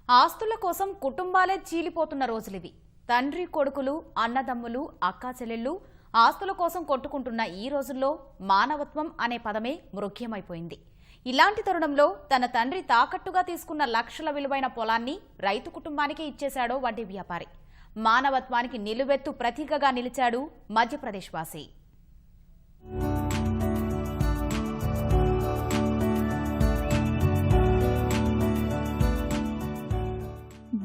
ఆస్తుల కోసం కుటుంబాలే చీలిపోతున్న రోజులివి. తండ్రి కొడుకులు, అన్నదమ్ములు, అక్కా చెల్లెళ్ళు ఆస్తుల కోసం కొట్టుకుంటున్న ఈ రోజుల్లో మానవత్వం అనే పదమే మృగ్యమైపోయింది. ఇలాంటి తరుణంలో తన తండ్రి తాకట్టుగా తీసుకున్న లక్షల విలువైన పొలాన్ని రైతు కుటుంబానికి ఇచ్చేశాడో వడ్డీ వ్యాపారి. మానవత్వానికి నిలువెత్తు ప్రతీకగా నిలిచాడు మధ్యప్రదేశ్ వాసి.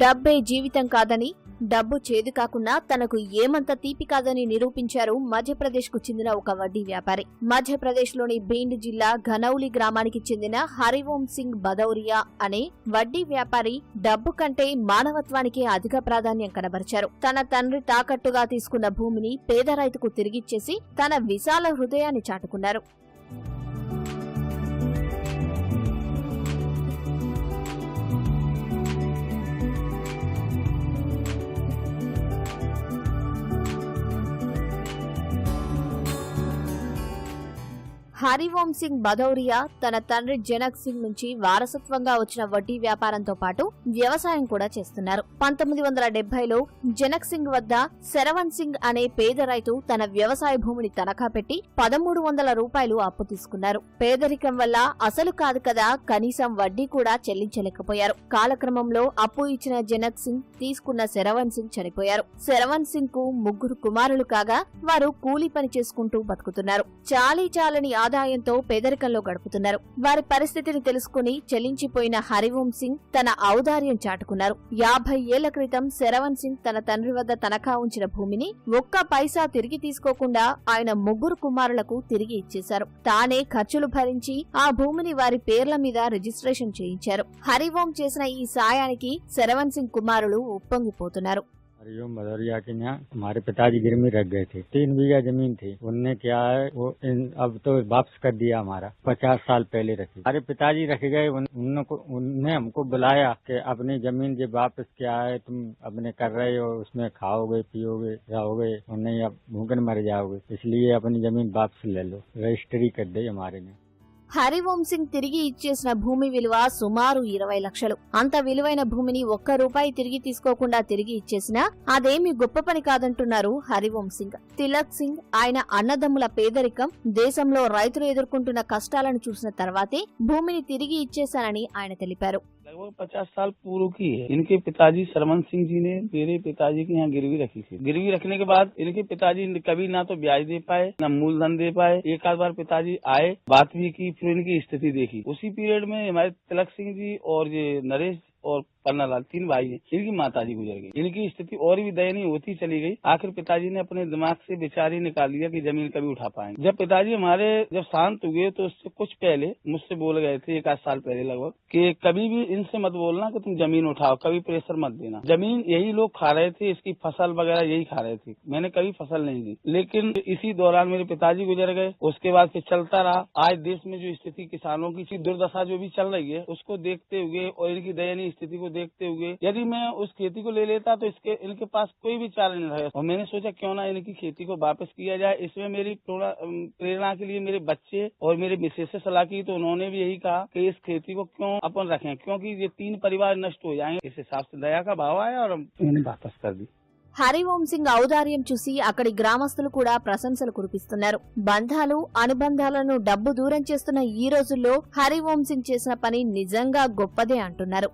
డబ్బే జీవితం కాదని, డబ్బు చేదు కాకున్నా తనకు ఏమంత తీపి కాదని నిరూపించారు మధ్యప్రదేశ్ కు చెందిన ఒక వడ్డీ వ్యాపారి. మధ్యప్రదేశ్ లోని బీండ్ జిల్లా ఘనౌలి గ్రామానికి చెందిన హరిఓం సింగ్ భదౌరియా అనే వడ్డీ వ్యాపారి డబ్బు కంటే మానవత్వానికి అధిక ప్రాధాన్యం కనబరిచారు. తన తండ్రి తాకట్టుగా తీసుకున్న భూమిని పేద రైతుకు తిరిగిచ్చేసి తన విశాల హృదయాన్ని చాటుకున్నారు. హరిఓం సింగ్ భదౌరియా తన తండ్రి జనక్ సింగ్ నుంచి వారసత్వంగా వచ్చిన వడ్డీ వ్యాపారంతో పాటు వ్యవసాయం కూడా చేస్తున్నారు. 1970లో జనక్ సింగ్ వద్ద శరవణ్ సింగ్ అనే పేద రైతు తన వ్యవసాయ భూమిని తనఖా పెట్టి 1300 రూపాయలు అప్పు తీసుకున్నారు. పేదరికం వల్ల అసలు కాదు కదా, కనీసం వడ్డీ కూడా చెల్లించలేకపోయారు. కాలక్రమంలో అప్పు ఇచ్చిన జనక్ సింగ్ తీసుకున్న శరవణ్ సింగ్ చనిపోయారు. శరవణ్ సింగ్ కు 3 కుమారులు కాగా వారు కూలీ పని చేసుకుంటూ బతుకుతున్నారు. చాలని ఆదాయంతో పేదరికంలో గడుపుతున్నారు. వారి పరిస్థితిని తెలుసుకుని చెల్లించిపోయిన హరిఓం సింగ్ తన ఔదార్యం చాటుకున్నారు. 50 ఏళ్ల క్రితం శరవణ్ సింగ్ తన తండ్రి వద్ద తనఖా ఉంచిన భూమిని ఒక్క పైసా తిరిగి తీసుకోకుండా ఆయన 3 కుమారులకు తిరిగి ఇచ్చేశారు. తానే ఖర్చులు భరించి ఆ భూమిని వారి పేర్ల మీద రిజిస్ట్రేషన్ చేయించారు. హరిఓం చేసిన ఈ సాయానికి శరవణ్ సింగ్ కుమారులు ఉప్పొంగిపోతున్నారు. हरिओम भदौरिया के यहाँ हमारे पिताजी गिरवी रख गए थे। 3 बीघा जमीन थी, उनने क्या है वो अब तो वापस कर दिया। हमारा 50 साल पहले रखी, हमारे पिताजी रख गए। उनने हमको बुलाया कि अपनी जमीन जब वापस क्या है तुम अपने कर रहे हो, उसमें खाओगे पियोगे रहोगे और नहीं अब भूखन मर जाओगे, इसलिए अपनी जमीन वापस ले लो, रजिस्ट्री कर दे हमारे ने। హరిఓం సింగ్ తిరిగి ఇచ్చేసిన భూమి విలువ సుమారు 20 లక్షలు. అంత విలువైన భూమిని ₹1 తిరిగి తీసుకోకుండా తిరిగి ఇచ్చేసినా అదేమీ గొప్ప పని కాదంటున్నారు హరిఓం సింగ్. తిలక్ సింగ్ ఆయన అన్నదమ్ముల పేదరికం, దేశంలో రైతులు ఎదుర్కొంటున్న కష్టాలను చూసిన తర్వాతే భూమిని తిరిగి ఇచ్చేశానని ఆయన తెలిపారు. लगभग 50 साल पूर्व की है। इनके पिताजी शरवण सिंह जी ने मेरे पिताजी के यहाँ गिरवी रखी थी। गिरवी रखने के बाद इनके पिताजी कभी ना तो ब्याज दे पाए ना मूलधन दे पाए। एक आध बार पिताजी आए, बात भी की, फिर इनकी स्थिति देखी। उसी पीरियड में हमारे तिलक सिंह जी और ये नरेश और पन्नालाल 3 भाई हैं, इनकी माताजी गुजर गई। इनकी स्थिति और भी दयनीय होती चली गई। आखिर पिताजी ने अपने दिमाग से विचार ही निकाल लिया कि जमीन कभी उठा पाएंगे। जब पिताजी हमारे जब शांत हुए तो उससे कुछ पहले मुझसे बोल गए थे, 1 आध साल पहले लगभग, कि कभी भी इनसे मत बोलना कि तुम जमीन उठाओ, कभी प्रेशर मत देना। जमीन यही लोग खा रहे थे, इसकी फसल वगैरह यही खा रहे थे, मैंने कभी फसल नहीं दी। लेकिन इसी दौरान मेरे पिताजी गुजर गए। उसके बाद फिर चलता रहा। आज देश में जो स्थिति किसानों की दुर्दशा जो भी चल रही है, उसको देखते हुए और इनकी दयनीय स्थिति को देखते हुए यदि मैं उस खेती को ले लेता तो इनके पास कोई भी चारा नहीं रहा। और मैंने सोचा क्यों ना इनकी खेती को वापस किया जाए। इसमें मेरी प्रेरणा के लिए मेरे बच्चे और मेरे मिसेज से सलाह की तो उन्होंने भी यही कहा कि इस खेती को क्यों अपन रखें, क्योंकि ये 3 परिवार नष्ट हो जाएंगे। इस हिसाब से दया का भाव आया और मैंने वापस कर दी। హరిఓం సింగ్ ఔదార్యం చూసి అక్కడి గ్రామస్తులు కూడా ప్రశంసలు కురిపిస్తున్నారు. బంధాలు అనుబంధాలను డబ్బు దూరం చేస్తున్న ఈ రోజుల్లో హరిఓం సింగ్ చేసిన పని నిజంగా గొప్పదే అంటున్నారు.